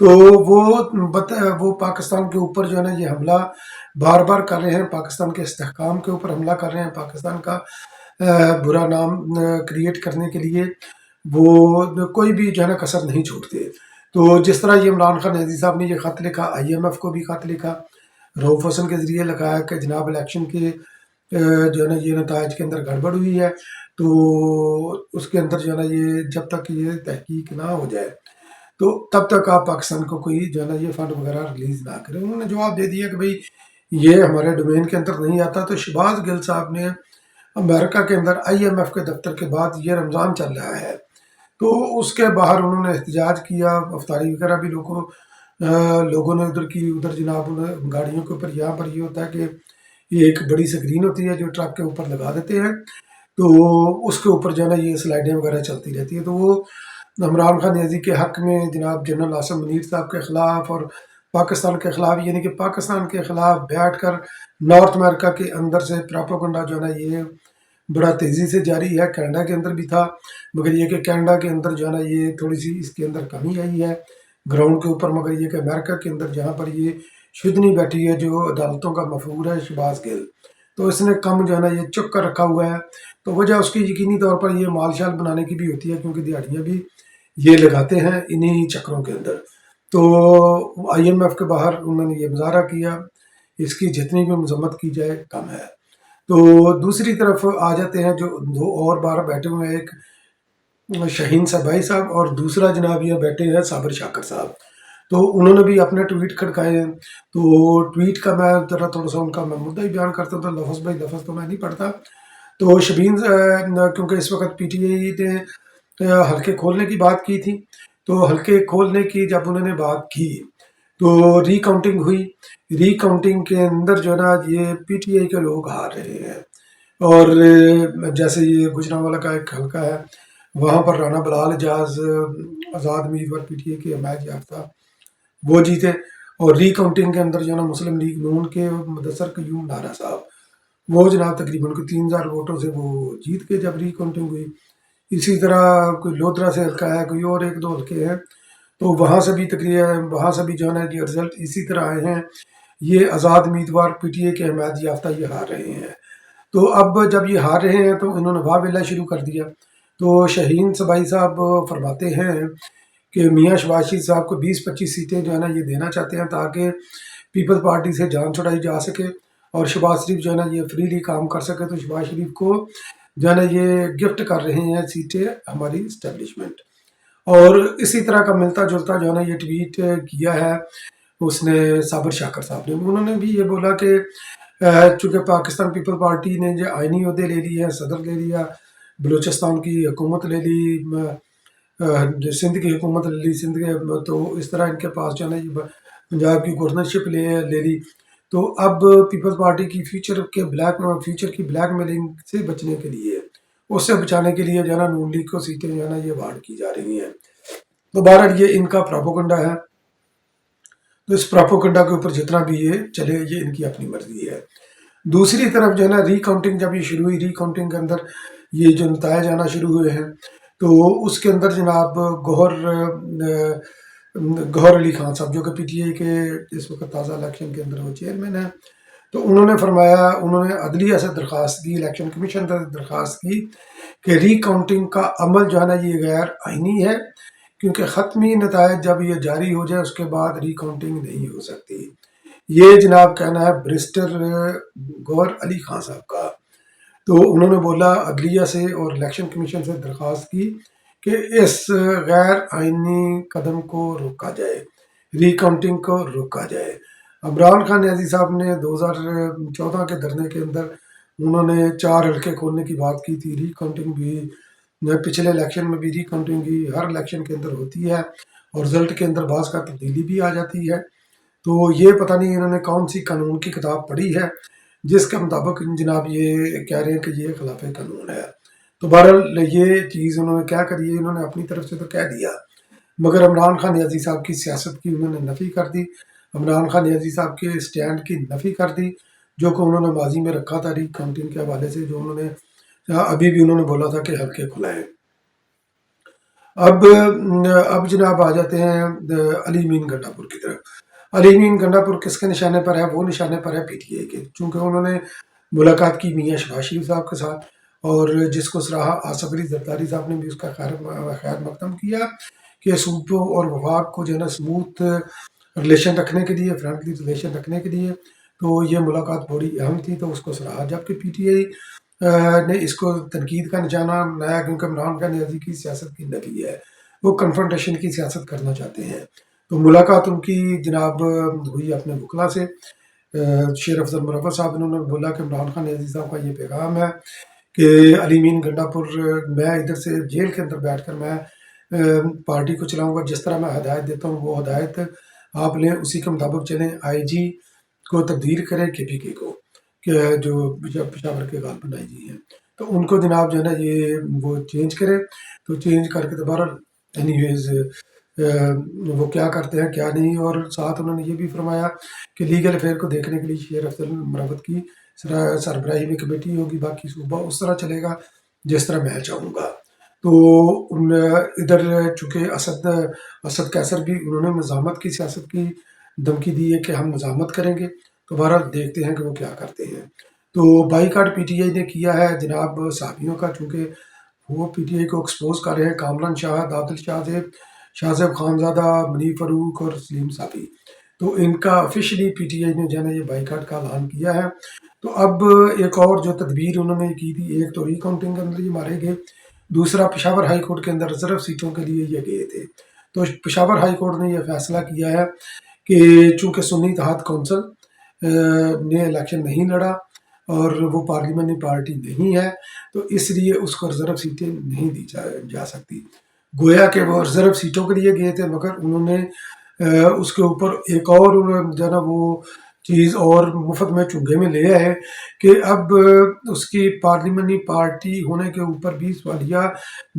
تو وہ پاکستان کے اوپر جو ہے نا یہ حملہ بار بار کر رہے ہیں، پاکستان کے استحکام کے اوپر حملہ کر رہے ہیں، پاکستان کا برا نام کریٹ کرنے کے لیے وہ کوئی بھی جو ہے نا کسر نہیں چھوڑتے۔ تو جس طرح یہ عمران خان نیازی صاحب نے یہ خط لکھا، آئی ایم ایف کو بھی خط لکھا، رؤف حسن کے ذریعے لگایا کہ جناب الیکشن کے جو ہے نا یہ نتائج کے اندر گڑبڑ ہوئی ہے، تو اس کے اندر جو ہے نا یہ جب تک یہ تحقیق نہ ہو جائے تو تب تک آپ پاکستان کو کوئی جو ہے نا یہ فنڈ وغیرہ ریلیز نہ کریں۔ انہوں نے جواب دے دیا کہ بھئی یہ ہمارے ڈومین کے اندر نہیں آتا۔ تو شہباز گل صاحب نے امریکہ کے اندر آئی ایم ایف کے دفتر کے بعد، یہ رمضان چل رہا ہے تو اس کے باہر انہوں نے احتجاج کیا، افطاری وغیرہ بھی لوگوں نے ادھر کی، ادھر جناب گاڑیوں کے اوپر، یہاں پر یہ ہوتا ہے کہ یہ ایک بڑی سکرین ہوتی ہے جو ٹرک کے اوپر لگا دیتے ہیں، تو اس کے اوپر جو ہے نا یہ سلائڈیں وغیرہ چلتی رہتی ہیں۔ تو وہ عمران خان نیازی کے حق میں جناب جنرل عاصم منیر صاحب کے خلاف اور پاکستان کے خلاف، یعنی کہ پاکستان کے خلاف بیٹھ کر نارتھ امریکہ کے اندر سے پراپوگنڈا جو ہے نا یہ بڑا تیزی سے جاری ہے۔ کینیڈا کے اندر بھی تھا، مگر یہ کہ کینیڈا کے اندر جو ہے نا یہ تھوڑی سی اس کے اندر کمی آئی ہے گراؤنڈ کے اوپر، مگر یہ کہ امریکہ کے اندر جہاں پر یہ شدنی بیٹھی ہے جو عدالتوں کا مفہور ہے شہباز گل، تو اس نے کم جو ہے نا یہ چک کر رکھا ہوا ہے۔ تو وجہ اس کی یقینی طور پر یہ مال شال بنانے کی بھی ہوتی ہے، کیونکہ دیہڑیاں بھی یہ لگاتے ہیں انہی چکروں کے اندر۔ تو آئی ایم ایف کے باہر انہوں نے یہ مظاہرہ کیا، اس کی جتنی بھی مذمت کی جائے کم ہے۔ تو دوسری طرف آ جاتے ہیں جو دو اور بار بیٹھے ہوئے ہیں، ایک شہین صبائی صاحب اور دوسرا جناب یہ بیٹھے ہیں صابر شاکر صاحب۔ تو انہوں نے بھی اپنے ٹویٹ کھڑکائے ہیں۔ تو ٹویٹ کا میں ذرا تھوڑا سا ان کا میں مدعا ہی بیان کرتا ہوں، تو لفظ بائی لفظ تو میں نہیں پڑھتا۔ تو شبین کیونکہ اس وقت پی ٹی آئی نے حلقے کھولنے کی بات کی تھی، تو حلقے کھولنے کی جب انہوں نے بات کی تو ری کاؤنٹنگ ہوئی، ری کاؤنٹنگ کے اندر جو ہے نا یہ پی ٹی آئی کے لوگ ہار رہے ہیں، اور جیسے یہ گجرانوالہ کا ایک حلقہ ہے وہاں پر رانا بلال اجاز آزاد امیدوار پی ٹی اے کے حمایت یافتہ وہ جیتے، اور ری کاؤنٹنگ کے اندر جو ہے نا مسلم لیگ نون کے مدثر قیوم لانا صاحب وہ جناب تقریباً کوئی 3000 ووٹوں سے وہ جیت کے جب ری کاؤنٹنگ ہوئی۔ اسی طرح کوئی لودرا سے حلقہ ہے، کوئی اور ایک دو حلقے ہیں، تو وہاں سے بھی تقریباً وہاں سے بھی جو ہے نا یہ رزلٹ اسی طرح آئے ہیں، یہ آزاد امیدوار پی ٹی اے کے حمایت یافتہ یہ ہار رہے ہیں۔ تو اب جب یہ ہار رہے ہیں تو انہوں نے واہ ویلا شروع کر دیا۔ تو شہین صبائی صاحب فرماتے ہیں کہ میاں شہباز شریف صاحب کو 20-25 سیٹیں جو ہے نا یہ دینا چاہتے ہیں تاکہ پیپل پارٹی سے جان چھڑائی جا سکے اور شہباز شریف جو ہے نا یہ فریلی کام کر سکے۔ تو شہباز شریف کو جو ہے نا یہ گفٹ کر رہے ہیں سیٹیں ہماری اسٹیبلشمنٹ، اور اسی طرح کا ملتا جلتا جو ہے نا یہ ٹویٹ کیا ہے اس نے صابر شاکر صاحب نے۔ انہوں نے بھی یہ بولا کہ چونکہ پاکستان پیپل پارٹی نے جو آئینی عہدے لے لیے ہیں، صدر لے لیا، بلوچستان کی حکومت لے لی، سندھ کی حکومت لے لی، سندھ کے، تو اس طرح ان کے پاس جو ہے نا یہ پنجاب کی گورنرشپ لے لی۔ تو اب پیپل پارٹی کی فیوچر کی بلیک میلنگ سے بچنے کے لیے، اس سے بچانے کے لیے جو ہے نا نون لیگ کو سیٹیں جو ہے نا یہ وارڈ کی جا رہی ہیں۔ تو بہرحال یہ ان کا پراپوگنڈا ہے، تو اس پراپوگنڈا کے اوپر جتنا بھی یہ چلے یہ ان کی اپنی مرضی ہے۔ دوسری طرف جو ہے نا ری کاؤنٹنگ جب یہ شروع ہوئی، ری کاؤنٹنگ کے اندر یہ جو نتائج آنا شروع ہوئے ہیں، تو اس کے اندر جناب گوہر علی خان صاحب جو کہ پی ٹی آئی کے اس وقت تازہ الیکشن کے اندر وہ چیئرمین ہیں، تو انہوں نے فرمایا، انہوں نے عدلیہ سے درخواست کی، الیکشن کمیشن سے درخواست کی کہ ری کاؤنٹنگ کا عمل جو ہے نا یہ غیر آئینی ہے، کیونکہ ختمی نتائج جب یہ جاری ہو جائے اس کے بعد ری کاؤنٹنگ نہیں ہو سکتی۔ یہ جناب کہنا ہے بریسٹر گوہر علی خان صاحب کا۔ تو انہوں نے بولا عدلیہ سے اور الیکشن کمیشن سے درخواست کی کہ اس غیر آئینی قدم کو روکا جائے، ری کاؤنٹنگ کو روکا جائے۔ عمران خان نیازی صاحب نے 2014 کے دھرنے کے اندر انہوں نے 4 حلقے کھولنے کی بات کی تھی، ری کاؤنٹنگ بھی پچھلے الیکشن میں بھی ری کاؤنٹنگ بھی ہر الیکشن کے اندر ہوتی ہے، اور رزلٹ کے اندر بعض کا تبدیلی بھی آ جاتی ہے۔ تو یہ پتہ نہیں انہوں نے کون سی قانون کی کتاب پڑھی ہے جس کے مطابق جناب یہ کہہ رہے ہیں کہ یہ خلاف قانون ہے۔ تو بہرحال یہ چیز انہوں نے کیا کری ہے، انہوں نے اپنی طرف سے تو کہہ دیا، مگر عمران خان نیازی صاحب کی سیاست کی انہوں نے نفی کر دی، عمران خان نیازی صاحب کے سٹینڈ کی نفی کر دی جو کہ انہوں نے ماضی میں رکھا تھا ری کاؤنٹنگ کے حوالے سے، جو انہوں نے ابھی بھی انہوں نے بولا تھا کہ حلقے کھلائیں۔ اب جناب آ جاتے ہیں علی مین گنڈا پور کی طرف۔ علی مین گنڈا پور کس کے نشانے پر ہے؟ وہ نشانے پر ہے پی ٹی آئی کے، چونکہ انہوں نے ملاقات کی میاں شہباز شریف صاحب کے ساتھ، اور جس کو سراہا آصف علی زرداری صاحب نے بھی اس کا خیر مقدم کیا کہ صوبوں اور وفاق کو جو ہے نا اسموتھ ریلیشن رکھنے کے لیے، فرینڈلی ریلیشن رکھنے کے لیے تو یہ ملاقات بڑی اہم تھی، تو اس کو سراہا، جبکہ پی ٹی آئی نے اس کو تنقید کا نشانہ بنایا کیونکہ عمران خان نیازی کی سیاست کی نفی ہے، وہ کنفرنٹیشن کی سیاست کرنا چاہتے ہیں۔ تو ملاقات ان کی جناب ہوئی اپنے وکلا سے، شیر افضل مرور صاحب نے بولا کہ عمران خان نیازی صاحب کا یہ پیغام ہے کہ علی مین گنڈا پور میں ادھر سے جیل کے اندر بیٹھ کر میں پارٹی کو چلاؤں گا، جس طرح میں ہدایت دیتا ہوں وہ ہدایت آپ لیں، اسی کے مطابق چلیں، آئی جی کو تبدیل کریں کے پی کے کو، کہ جو پشاور کے غالباً آئی جی ہیں، تو ان کو جناب جو ہے نا یہ وہ چینج کرے، تو چینج کر کے دوبارہ اینی ویز وہ کیا کرتے ہیں کیا نہیں، اور ساتھ انہوں نے یہ بھی فرمایا کہ لیگل افیئر کو دیکھنے کے لیے شیر افضل مروت کی سربراہی میں کمیٹی ہوگی، باقی صوبہ اس طرح چلے گا جس طرح میں چاہوں گا۔ تو ادھر چونکہ اسد کیسر بھی انہوں نے مزاحمت کی سیاست کی دھمکی دی ہے کہ ہم مزاحمت کریں گے، تو بہرحال دیکھتے ہیں کہ وہ کیا کرتے ہیں۔ تو by caught P T I نے کیا ہے جناب صحافیوں کا، چونکہ وہ پی ٹی آئی کو ایکسپوز کر رہے ہیں، کامران شاہ، عادل شاہ زیب خانزادہ، منیر فاروق اور سلیم صافی، تو ان کا آفیشلی پی ٹی آئی نے جو ہے نا یہ بائی کاٹ کا اعلان کیا ہے۔ تو اب ایک اور جو تدبیر انہوں نے کی تھی، ایک تو ری کاؤنٹنگ کے اندر یہ مارے گئے، دوسرا پشاور ہائی کورٹ کے اندر ریزرو سیٹوں کے لیے یہ گئے تھے۔ تو پشاور ہائی کورٹ نے یہ فیصلہ کیا ہے کہ چونکہ سنی اتحاد کونسل نے الیکشن نہیں لڑا اور وہ پارلیمانی پارٹی نہیں ہے، تو اس لیے اس کو ریزرو سیٹیں نہیں دی جا سکتی۔ گویا کہ وہ ریزرو سیٹوں کے لیے گئے تھے، مگر انہوں نے اس کے اوپر ایک اور جو ہے نا وہ چیز اور مفت میں چنگے میں لے آئے کہ اب اس کی پارلیمانی پارٹی ہونے کے اوپر بھی سوالیہ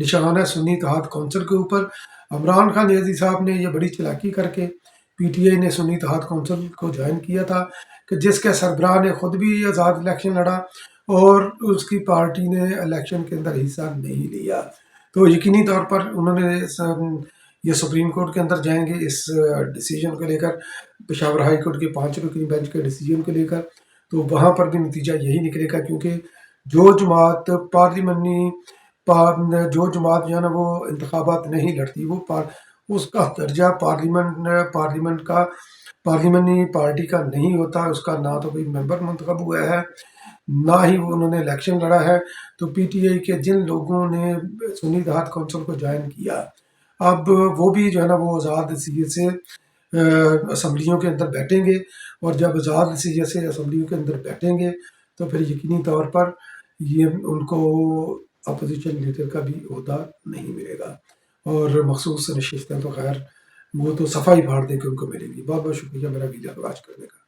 نشان ہے سنی اتحاد کونسل کے اوپر۔ عمران خان نیازی صاحب نے یہ بڑی چلاکی کر کے پی ٹی آئی نے سنی اتحاد کونسل کو جوائن کیا تھا، کہ جس کے سربراہ نے خود بھی آزاد الیکشن لڑا اور اس کی پارٹی نے الیکشن کے اندر حصہ نہیں لیا۔ تو یقینی طور پر انہوں نے یہ سپریم کورٹ کے اندر جائیں گے اس ڈیسیجن کو لے کر، پشاور ہائی کورٹ کے 5 رکنی بینچ کے ڈیسیجن کو لے کر، تو وہاں پر بھی نتیجہ یہی نکلے گا، کیونکہ جو جماعت جو جماعت جو ہے نا وہ انتخابات نہیں لڑتی، وہ اس کا درجہ پارلیمانی پارٹی کا نہیں ہوتا، اس کا نہ تو کوئی ممبر منتخب ہوا ہے، نہ ہی انہوں نے الیکشن لڑا ہے۔ تو پی ٹی آئی کے جن لوگوں نے سنی اتحاد کونسل کو جوائن کیا، اب وہ بھی جو ہے نا وہ آزاد حیثیت سے اسمبلیوں کے اندر بیٹھیں گے، اور جب آزاد حیثیت سے اسمبلیوں کے اندر بیٹھیں گے تو پھر یقینی طور پر یہ ان کو اپوزیشن لیڈر کا بھی عہدہ نہیں ملے گا، اور مخصوص نشستیں تو خیر وہ تو صفائی پھاڑ دیں کہ ان کو ملے گی۔ بہت بہت شکریہ میرا ویڈیو واچ کرنے کا۔